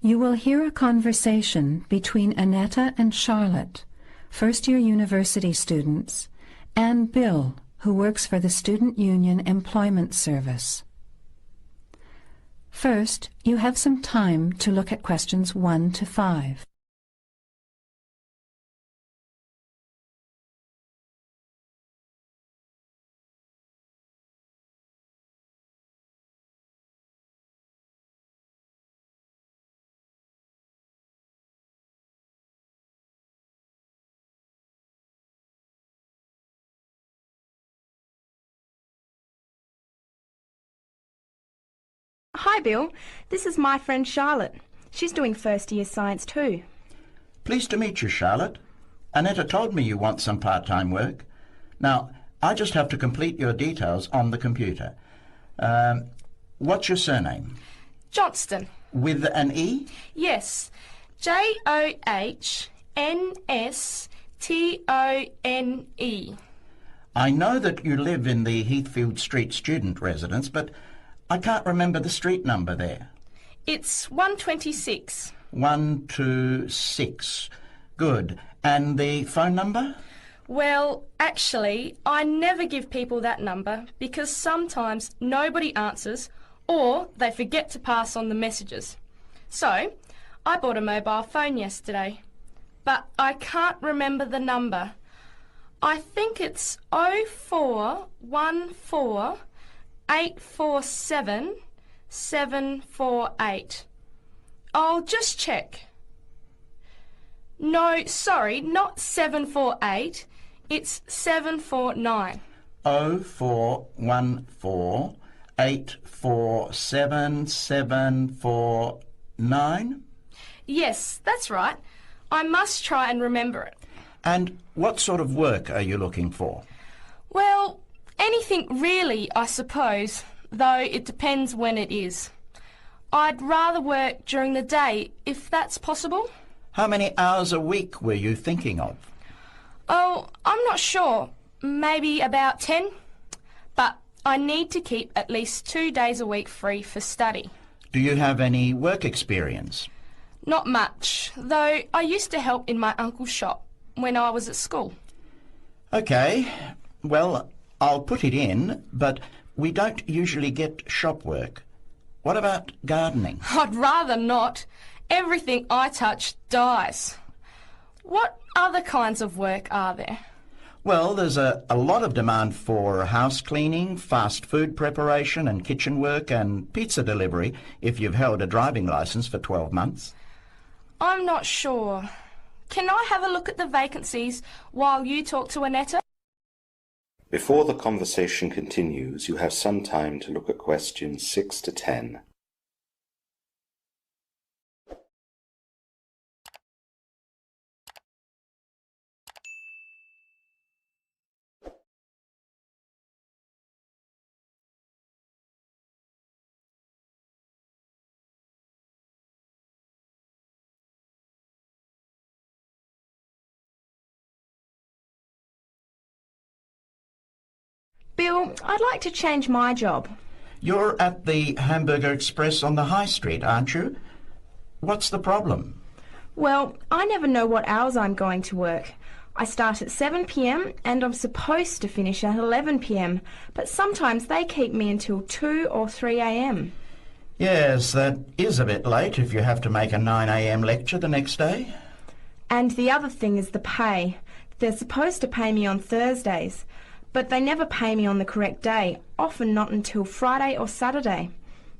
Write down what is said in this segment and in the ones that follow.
You will hear a conversation between Annetta and Charlotte, first-year university students, and Bill, who works for the Student Union Employment Service. First, you have some time to look at questions 1 to 5. Hi Bill, this is my friend Charlotte. She's doing first year science too. Pleased to meet you, Charlotte. Annetta told me you want some part-time work. Now, I just have to complete your details on the computer. What's your surname? Johnston. With an E? Yes, Johnstone. I know that you live in the Heathfield Street student residence, but I can't remember the street number there. It's 126. 126. Good. And the phone number? Well, actually, I never give people that number because sometimes nobody answers or they forget to pass on the messages. So, I bought a mobile phone yesterday, but I can't remember the number. I think it's 0414 847 748. I'll just check. No, sorry, not 748. It's 749. 0414 847 749? Yes, that's right. I must try and remember it. And what sort of work are you looking for? Well, anything really, I suppose, though it depends when it is. I'd rather work during the day, if that's possible. How many hours a week were you thinking of? Oh, I'm not sure. Maybe about 10. But I need to keep at least 2 days a week free for study. Do you have any work experience? Not much, though I used to help in my uncle's shop when I was at school. OK. Well, I'll put it in, but we don't usually get shop work. What about gardening? I'd rather not. Everything I touch dies. What other kinds of work are there? Well, there's a lot of demand for house cleaning, fast food preparation and kitchen work and pizza delivery if you've held a driving licence for 12 months. I'm not sure. Can I have a look at the vacancies while you talk to Annetta? Before the conversation continues, you have some time to look at questions 6 to 10. Bill, I'd like to change my job. You're at the Hamburger Express on the High Street, aren't you? What's the problem? Well, I never know what hours I'm going to work. I start at 7 p.m. and I'm supposed to finish at 11 p.m, but sometimes they keep me until 2 or 3 a.m. Yes, that is a bit late if you have to make a 9 a.m. lecture the next day. And the other thing is the pay. They're supposed to pay me on Thursdays, but they never pay me on the correct day, often not until Friday or Saturday.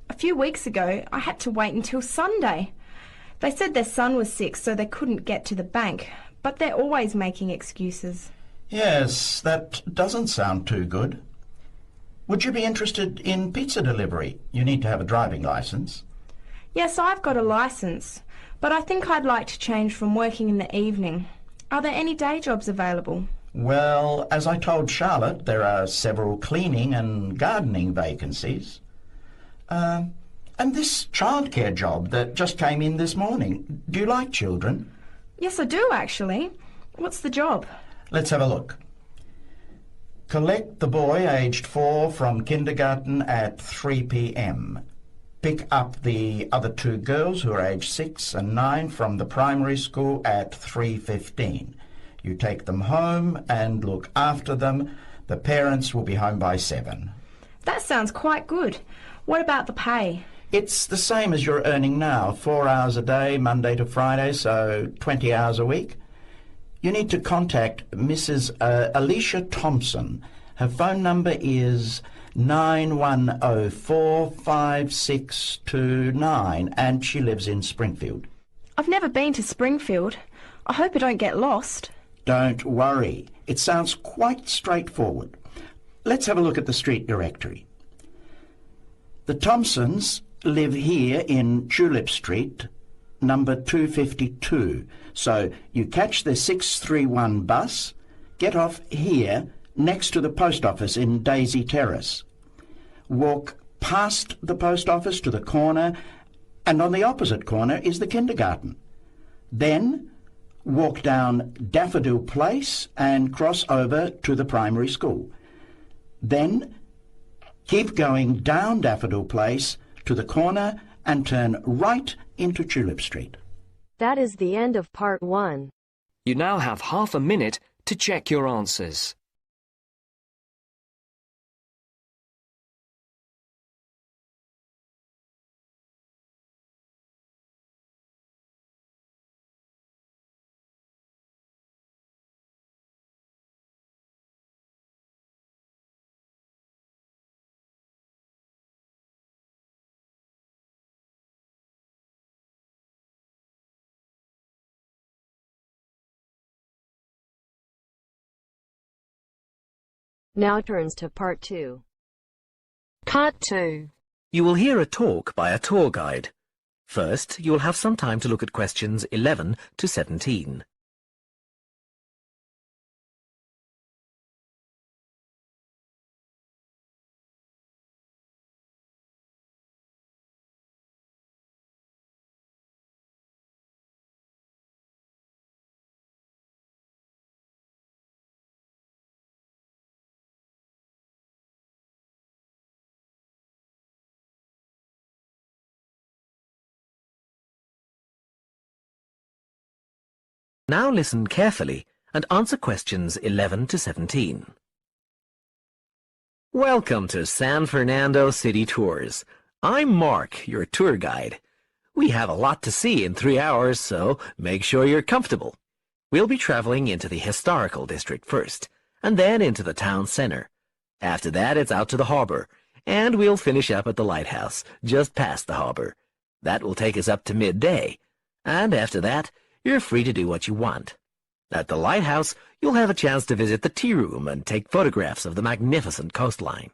A few weeks ago, I had to wait until Sunday. They said their son was sick, so they couldn't get to the bank, but they're always making excuses. Yes, that doesn't sound too good. Would you be interested in pizza delivery? You need to have a driving licence. Yes, I've got a licence, but I think I'd like to change from working in the evening. Are there any day jobs available? Well, as I told Charlotte, there are several cleaning and gardening vacancies. And this childcare job that just came in this morning, do you like children? Yes, I do, actually. What's the job? Let's have a look. Collect the boy aged 4 from kindergarten at 3 p.m. Pick up the other two girls who are aged 6 and 9 from the primary school at 3:15. You take them home and look after them. The parents will be home by 7. That sounds quite good. What about the pay? It's the same as you're earning now, 4 hours a day, Monday to Friday, so 20 hours a week. You need to contact Mrs. Alicia Thompson. Her phone number is 91045629, and she lives in Springfield. I've never been to Springfield. I hope I don't get lost. Don't worry. It sounds quite straightforward. Let's have a look at the street directory. The Thompsons live here in Tulip Street, number 252. So you catch the 631 bus, get off here next to the post office in Daisy Terrace. Walk past the post office to the corner, and on the opposite corner is the kindergarten. Then walk down Daffodil Place and cross over to the primary school. Then keep going down Daffodil Place to the corner and turn right into Tulip Street. That is the end of part 1. You now have half a minute to check your answers. Now turns to part 2. Part 2. You will hear a talk by a tour guide. First, you will have some time to look at questions 11 to 17. Now listen carefully and answer questions 11 to 17. Welcome to San Fernando City Tours. I'm Mark, your tour guide. We have a lot to see in 3 hours, so make sure you're comfortable. We'll be traveling into the historical district first, and then into the town center. After that, it's out to the harbor, and we'll finish up at the lighthouse, just past the harbor. That will take us up to midday, and after that, you're free to do what you want. At the lighthouse, you'll have a chance to visit the tea room and take photographs of the magnificent coastline.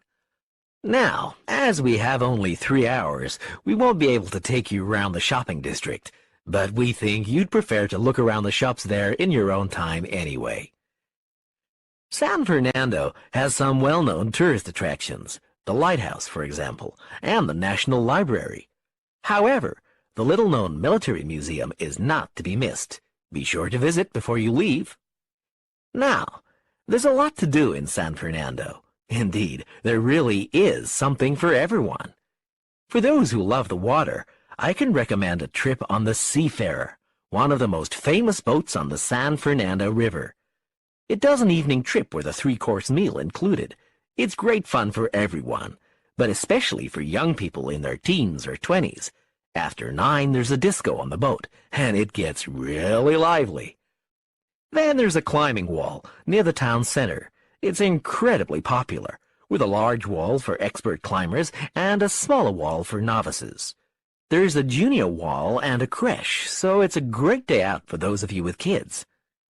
Now, as we have only 3 hours, we won't be able to take you around the shopping district, but we think you'd prefer to look around the shops there in your own time anyway. San Fernando has some well-known tourist attractions, the lighthouse, for example, and the National Library. However, the little-known military museum is not to be missed. Be sure to visit before you leave. Now, there's a lot to do in San Fernando. Indeed, there really is something for everyone. For those who love the water, I can recommend a trip on the Seafarer, one of the most famous boats on the San Fernando River. It does an evening trip with a 3-course meal included. It's great fun for everyone, but especially for young people in their teens or 20s. After 9, there's a disco on the boat, and it gets really lively. Then there's a climbing wall near the town center. It's incredibly popular, with a large wall for expert climbers and a smaller wall for novices. There's a junior wall and a creche, so it's a great day out for those of you with kids.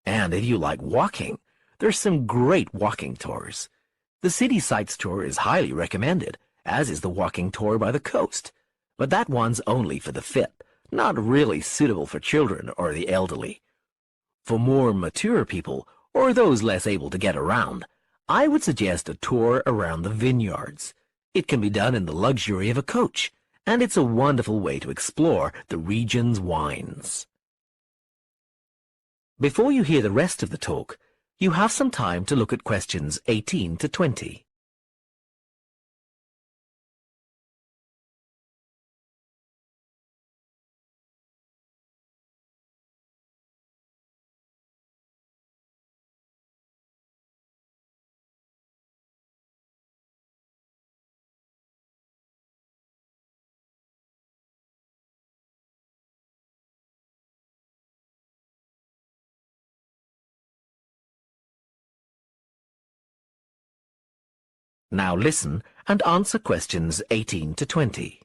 And if you like walking, there's some great walking tours. The City Sights tour is highly recommended, as is the walking tour by the coast. But that one's only for the fit, not really suitable for children or the elderly. For more mature people, or those less able to get around, I would suggest a tour around the vineyards. It can be done in the luxury of a coach, and it's a wonderful way to explore the region's wines. Before you hear the rest of the talk, you have some time to look at questions 18 to 20. Now listen and answer questions 18 to 20.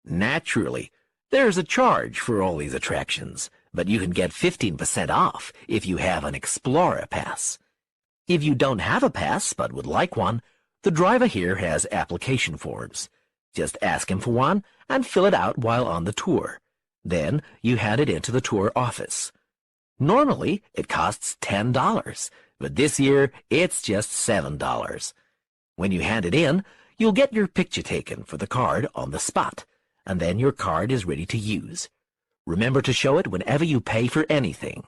Naturally, there's a charge for all these attractions, but you can get 15% off if you have an Explorer Pass. If you don't have a pass but would like one, the driver here has application forms. Just ask him for one and fill it out while on the tour. Then you hand it into the tour office. Normally, it costs $10, but this year it's just $7. When you hand it in, you'll get your picture taken for the card on the spot, and then your card is ready to use. Remember to show it whenever you pay for anything.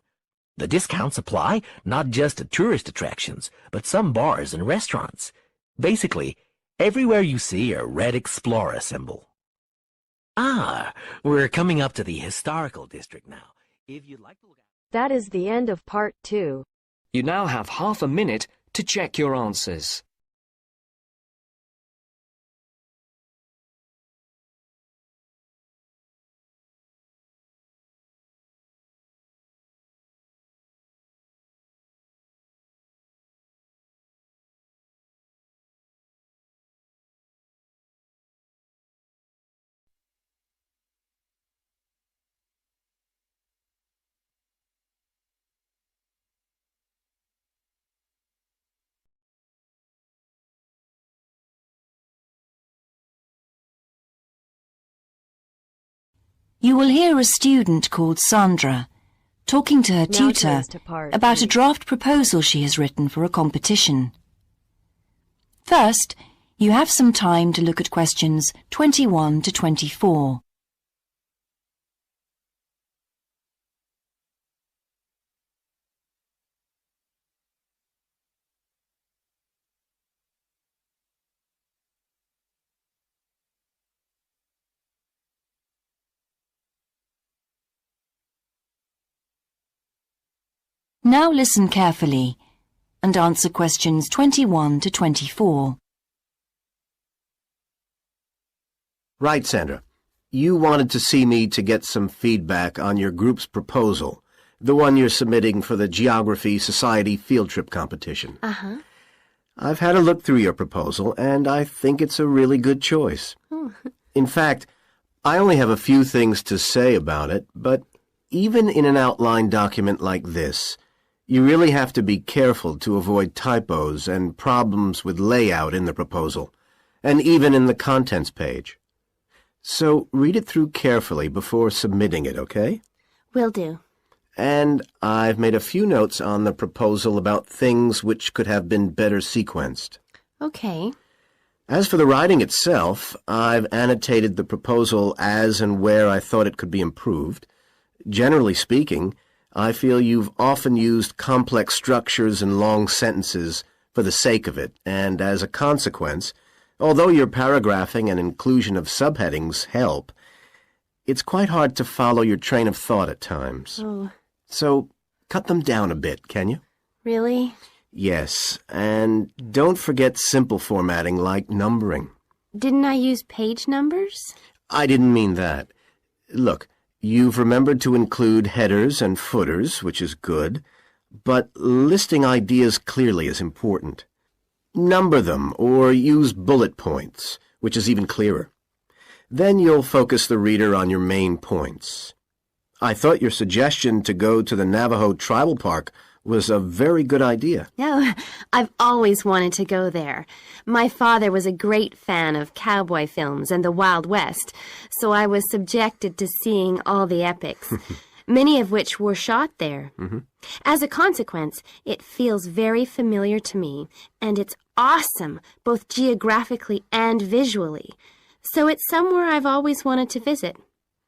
The discounts apply not just to tourist attractions, but some bars and restaurants. Basically, everywhere you see a red Explorer symbol. We're coming up to the historical district now. If you'd like to look at... That is the end of part 2. You now have half a minute to check your answers. You will hear a student called Sandra talking to her Now tutor turns to part about a 3. draft proposal she has written for a competition. First, you have some time to look at questions 21 to 24. Now listen carefully and answer questions 21 to 24. Right, Sandra. You wanted to see me to get some feedback on your group's proposal, the one you're submitting for the Geography Society field trip competition. Uh-huh. I've had a look through your proposal, and I think it's a really good choice. In fact, I only have a few things to say about it, but even in an outline document like this, you really have to be careful to avoid typos and problems with layout in the proposal, and even in the contents page. So read it through carefully before submitting it, okay? Will do. And I've made a few notes on the proposal about things which could have been better sequenced. Okay. As for the writing itself, I've annotated the proposal as and where I thought it could be improved. Generally speaking, I feel you've often used complex structures and long sentences for the sake of it, and as a consequence, although your paragraphing and inclusion of subheadings help, it's quite hard to follow your train of thought at times. Oh, So cut them down a bit, can you? really? Yes, and don't forget simple formatting like numbering. Didn't I use page numbers? I didn't mean that. Look, you've remembered to include headers and footers, which is good, but listing ideas clearly is important. Number them or use bullet points, which is even clearer. Then you'll focus the reader on your main points. I thought your suggestion to go to the Navajo Tribal Park was a very good idea. No, I've always wanted to go there. My father was a great fan of cowboy films and the Wild West, so I was subjected to seeing all the epics, many of which were shot there. As a consequence, it feels very familiar to me, and it's awesome, both geographically and visually. So it's somewhere I've always wanted to visit.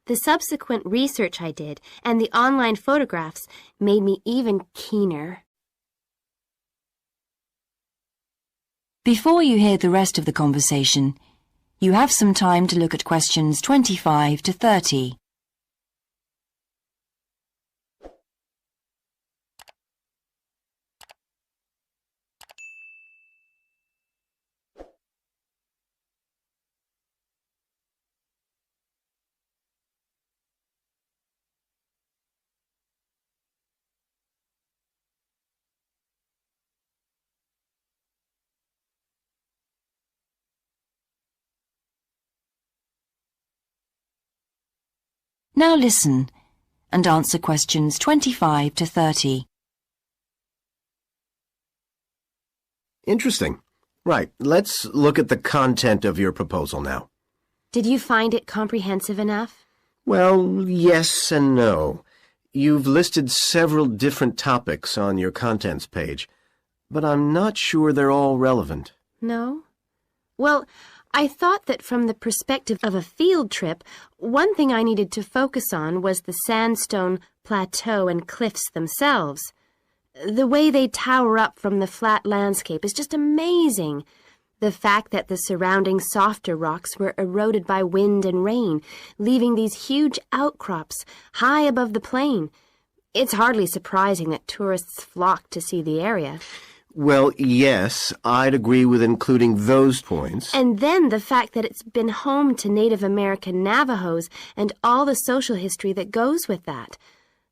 The subsequent research I did and the online photographs made me even keener. Before you hear the rest of the conversation, you have some time to look at questions 25 to 30. Now listen and answer questions 25 to 30. Interesting. Right, let's look at the content of your proposal now. Did you find it comprehensive enough? Well, yes and no. You've listed several different topics on your contents page, but I'm not sure they're all relevant. No? Well, I thought that from the perspective of a field trip, one thing I needed to focus on was the sandstone plateau and cliffs themselves. The way they tower up from the flat landscape is just amazing. The fact that the surrounding softer rocks were eroded by wind and rain, leaving these huge outcrops high above the plain. It's hardly surprising that tourists flock to see the area. Well, yes, I'd agree with including those points. And then the fact that it's been home to Native American Navajos and all the social history that goes with that.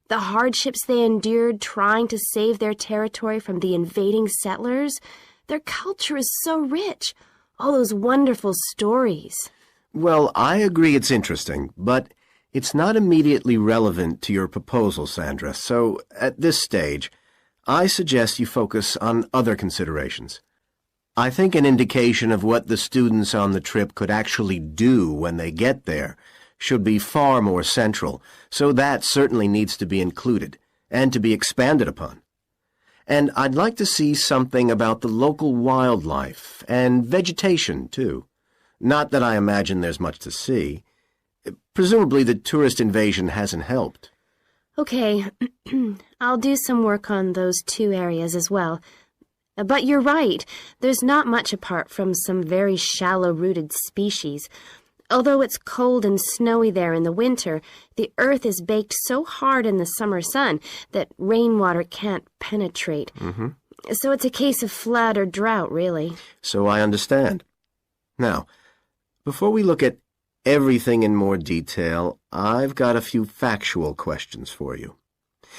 The hardships they endured trying to save their territory from the invading settlers. Their culture is so rich. All those wonderful stories. Well, I agree it's interesting, but it's not immediately relevant to your proposal, Sandra. So, at this stage, I suggest you focus on other considerations. I think an indication of what the students on the trip could actually do when they get there should be far more central, so that certainly needs to be included and to be expanded upon. And I'd like to see something about the local wildlife and vegetation, too. Not that I imagine there's much to see. Presumably the tourist invasion hasn't helped. Okay, I'll do some work on those two areas as well. But you're right, there's not much apart from some very shallow-rooted species. Although it's cold and snowy there in the winter, the earth is baked so hard in the summer sun that rainwater can't penetrate. So it's a case of flood or drought, really. So I understand. Now, before we look at everything in more detail, I've got a few factual questions for you.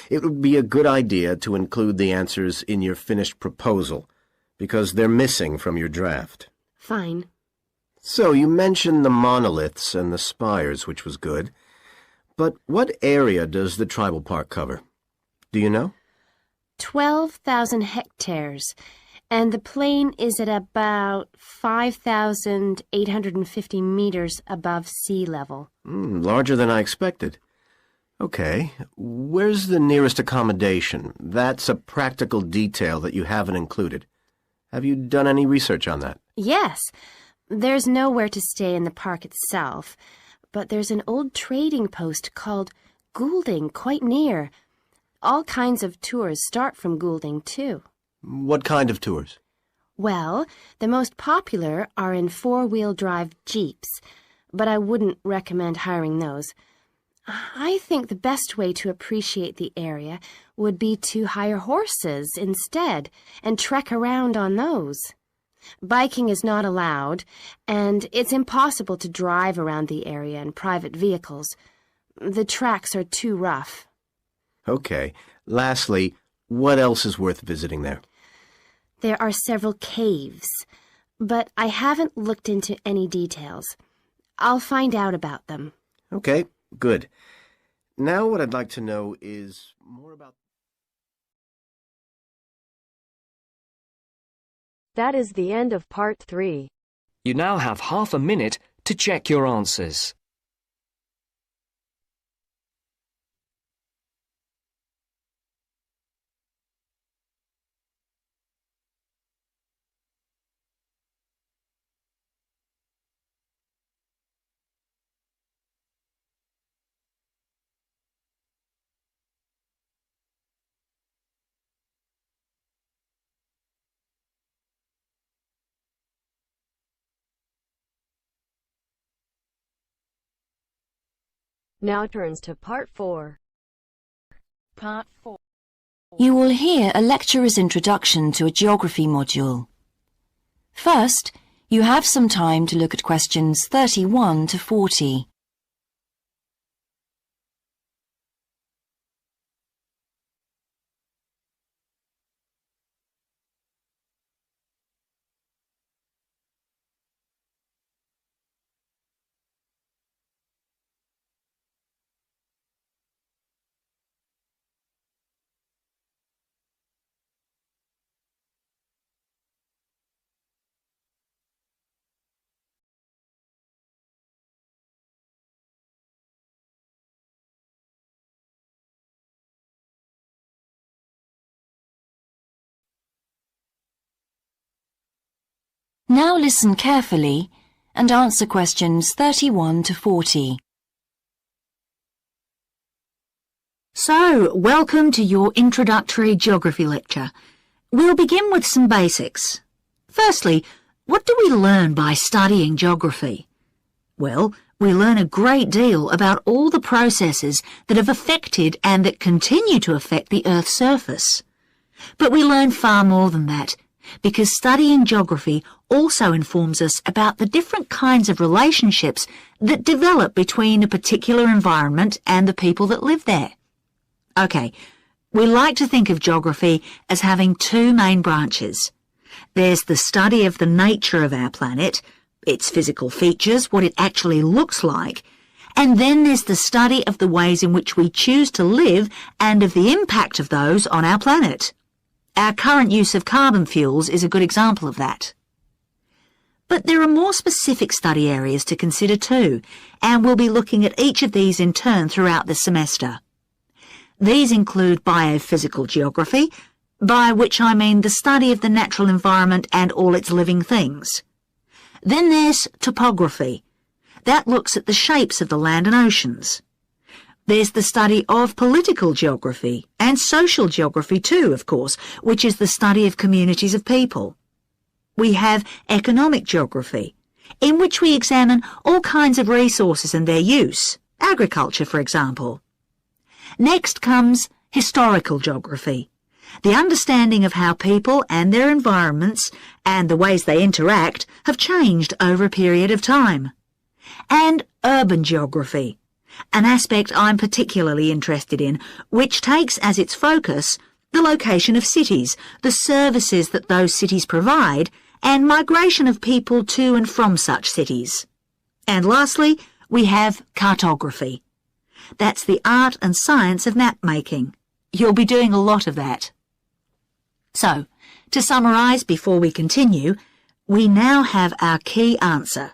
It would be a good idea to include the answers in your finished proposal, because they're missing from your draft. Fine. So you mentioned the monoliths and the spires, which was good. But what area does the tribal park cover? Do you know? 12,000 hectares, and the plain is at about 5,850 meters above sea level. Larger than I expected. Okay, where's the nearest accommodation? That's a practical detail that you haven't included. Have you done any research on that? Yes. There's nowhere to stay in the park itself, but there's an old trading post called Goulding quite near. All kinds of tours start from Goulding, too. What kind of tours? Well, the most popular are in four-wheel drive Jeeps, but I wouldn't recommend hiring those. I think the best way to appreciate the area would be to hire horses instead and trek around on those. Biking is not allowed, and it's impossible to drive around the area in private vehicles. The tracks are too rough. Okay. Lastly, what else is worth visiting there? There are several caves, but I haven't looked into any details. I'll find out about them. Okay, good. Now what I'd like to know is more about... That is the end of part 3. You now have half a minute to check your answers. Now turns to part 4. Part 4. You will hear a lecturer's introduction to a geography module. First, you have some time to look at questions 31 to 40. Now listen carefully and answer questions 31 to 40. So, welcome to your introductory geography lecture. We'll begin with some basics. Firstly, what do we learn by studying geography? Well, we learn a great deal about all the processes that have affected and that continue to affect the Earth's surface. But we learn far more than that, because studying geography also informs us about the different kinds of relationships that develop between a particular environment and the people that live there. Okay, we like to think of geography as having two main branches. There's the study of the nature of our planet, its physical features, what it actually looks like, and then there's the study of the ways in which we choose to live and of the impact of those on our planet. Our current use of carbon fuels is a good example of that. But there are more specific study areas to consider too, and we'll be looking at each of these in turn throughout the semester. These include biophysical geography, by which I mean the study of the natural environment and all its living things. Then there's topography. That looks at the shapes of the land and oceans. There's the study of political geography, and social geography too, of course, which is the study of communities of people. We have economic geography, in which we examine all kinds of resources and their use, agriculture, for example. Next comes historical geography, the understanding of how people and their environments and the ways they interact have changed over a period of time. And urban geography, an aspect I'm particularly interested in, which takes as its focus the location of cities, the services that those cities provide, and migration of people to and from such cities. And lastly, we have cartography. That's the art and science of map making. You'll be doing a lot of that. So, to summarise before we continue, we now have our key answer.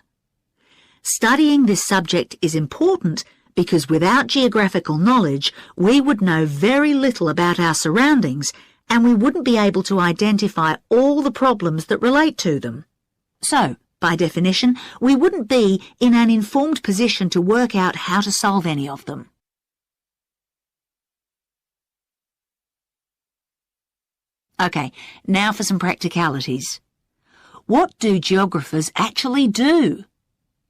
Studying this subject is important because without geographical knowledge, we would know very little about our surroundings and we wouldn't be able to identify all the problems that relate to them. So, by definition, we wouldn't be in an informed position to work out how to solve any of them. Okay, now for some practicalities. What do geographers actually do?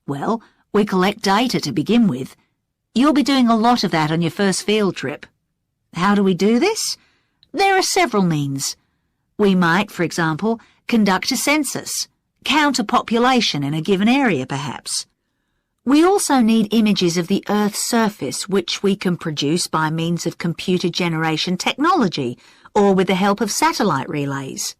Well, we collect data to begin with. You'll be doing a lot of that on your first field trip. How do we do this? There are several means. We might, for example, conduct a census, count a population in a given area perhaps. We also need images of the Earth's surface which we can produce by means of computer generation technology or with the help of satellite relays.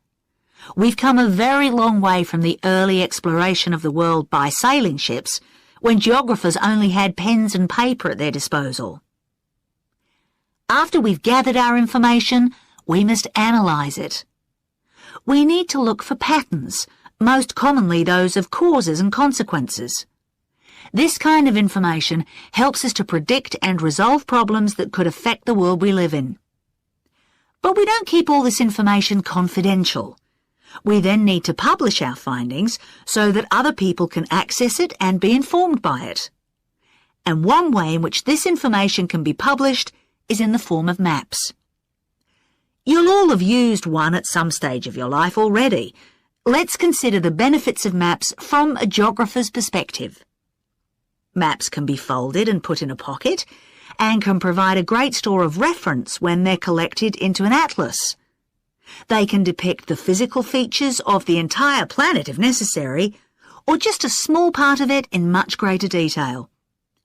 We've come a very long way from the early exploration of the world by sailing ships when geographers only had pens and paper at their disposal. After we've gathered our information, we must analyse it. We need to look for patterns, most commonly those of causes and consequences. This kind of information helps us to predict and resolve problems that could affect the world we live in. But we don't keep all this information confidential. We then need to publish our findings so that other people can access it and be informed by it. And one way in which this information can be published is in the form of maps. You'll all have used one at some stage of your life already. Let's consider the benefits of maps from a geographer's perspective. Maps can be folded and put in a pocket and can provide a great store of reference when they're collected into an atlas. They can depict the physical features of the entire planet if necessary, or just a small part of it in much greater detail.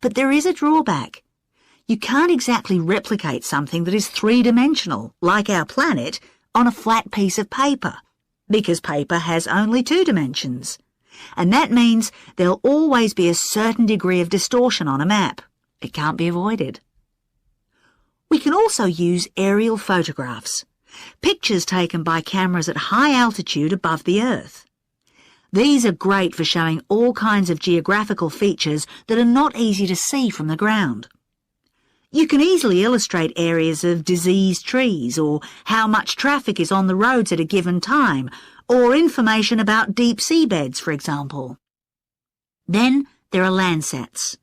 But there is a drawback. You can't exactly replicate something that is three-dimensional, like our planet, on a flat piece of paper, because paper has only 2 dimensions. And that means there'll always be a certain degree of distortion on a map. It can't be avoided. We can also use aerial photographs, pictures taken by cameras at high altitude above the Earth. These are great for showing all kinds of geographical features that are not easy to see from the ground. You can easily illustrate areas of diseased trees or how much traffic is on the roads at a given time, or information about deep sea beds, for example. Then there are Landsats.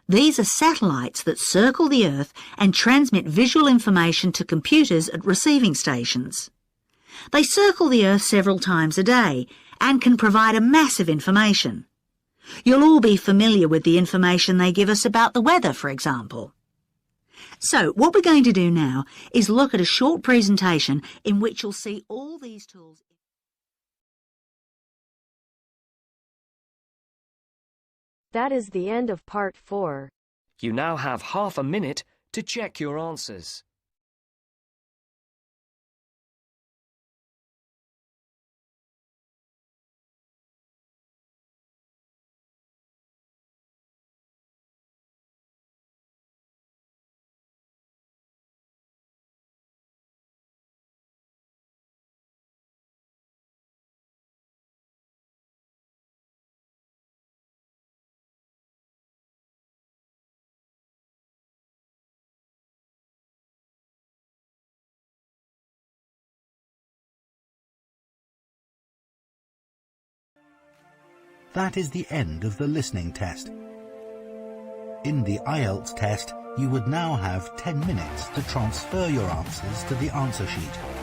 These are satellites that circle the Earth and transmit visual information to computers at receiving stations. They circle the Earth several times a day and can provide a massive information. You'll all be familiar with the information they give us about the weather, for example. So, what we're going to do now is look at a short presentation in which you'll see all these tools. That is the end of part 4. You now have half a minute to check your answers. That is the end of the listening test. In the Ielts test, you would now have 10 minutes to transfer your answers to the answer sheet.